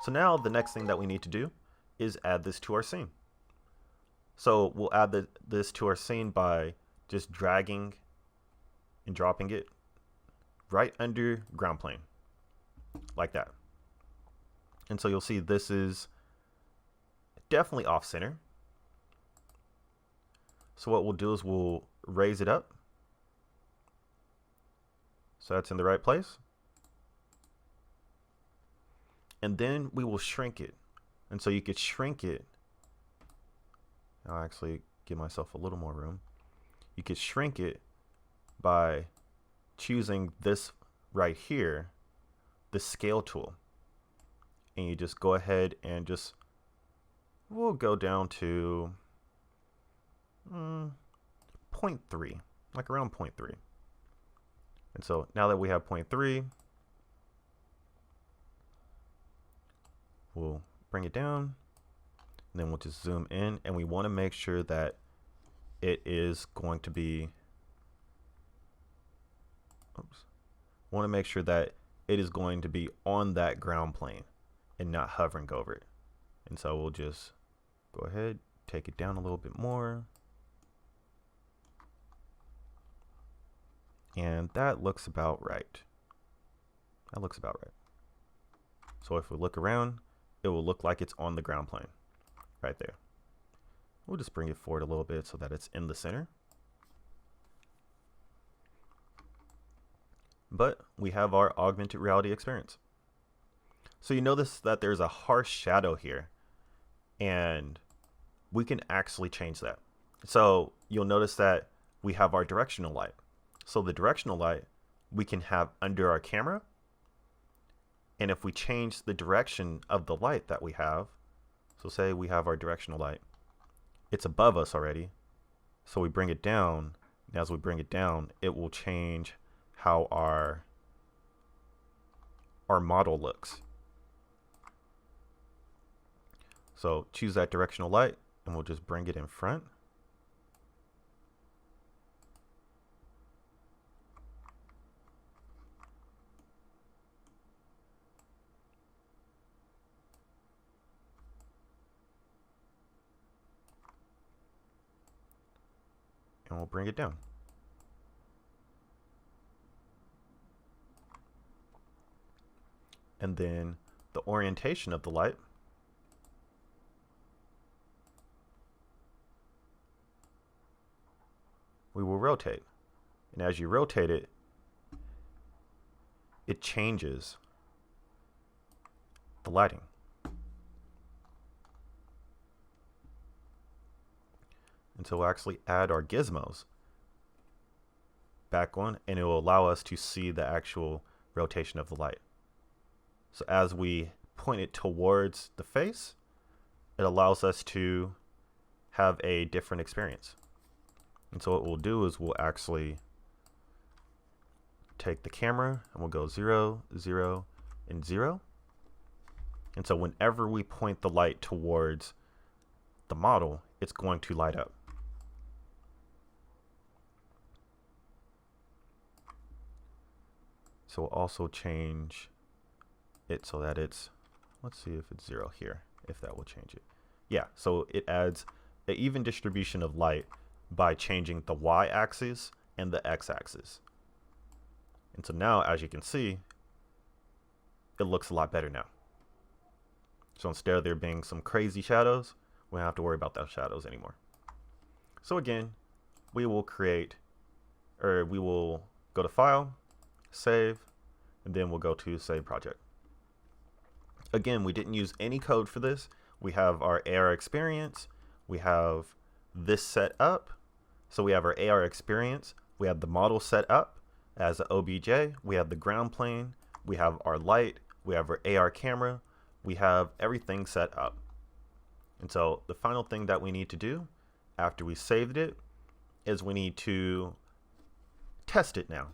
So now the next thing that we need to do is add this to our scene. So we'll add this to our scene by just dragging and dropping it right under ground plane, like that. And so you'll see this is definitely off center. So what we'll do is we'll raise it up so that's in the right place. And then we will shrink it. And so you could shrink it. I'll actually give myself a little more room. You could shrink it by choosing this right here, the scale tool. And you just go ahead and we'll go down to 0.3, like around 0.3. And so now that we have 0.3, we'll bring it down, and then we'll just zoom in, and we want to make sure that it is going to be, want to make sure that it is going to be on that ground plane and not hovering over it. And so we'll just go ahead, take it down a little bit more. And that looks about right. That looks about right. So if we look around, it will look like it's on the ground plane right there. We'll just bring it forward a little bit so that it's in the center. But we have our augmented reality experience. So you notice that there's a harsh shadow here, and we can actually change that. So you'll notice that we have our directional light. So the directional light we can have under our camera. And if we change the direction of the light that we have, so say we have our directional light, it's above us already. So we bring it down, and as we bring it down, it will change how our model looks. So choose that directional light, and we'll just bring it in front. And we'll bring it down. And then the orientation of the light, we will rotate. And as you rotate it, it changes the lighting. And so we'll actually add our gizmos back on, and it will allow us to see the actual rotation of the light. So as we point it towards the face, it allows us to have a different experience. And so what we'll do is we'll actually take the camera and we'll go 0, 0, and 0. And so whenever we point the light towards the model, it's going to light up. So we'll also change it so that it's, let's see if it's 0 here, if that will change it. Yeah, so it adds an even distribution of light by changing the y-axis and the x-axis. And so now, as you can see, it looks a lot better now. So instead of there being some crazy shadows, we don't have to worry about those shadows anymore. So again, we will go to File, Save, and then we'll go to Save Project. Again, we didn't use any code for this. We have our AR experience. We have this set up. So we have our AR experience. We have the model set up as an OBJ. We have the ground plane. We have our light. We have our AR camera. We have everything set up. And so the final thing that we need to do after we saved it is we need to test it now.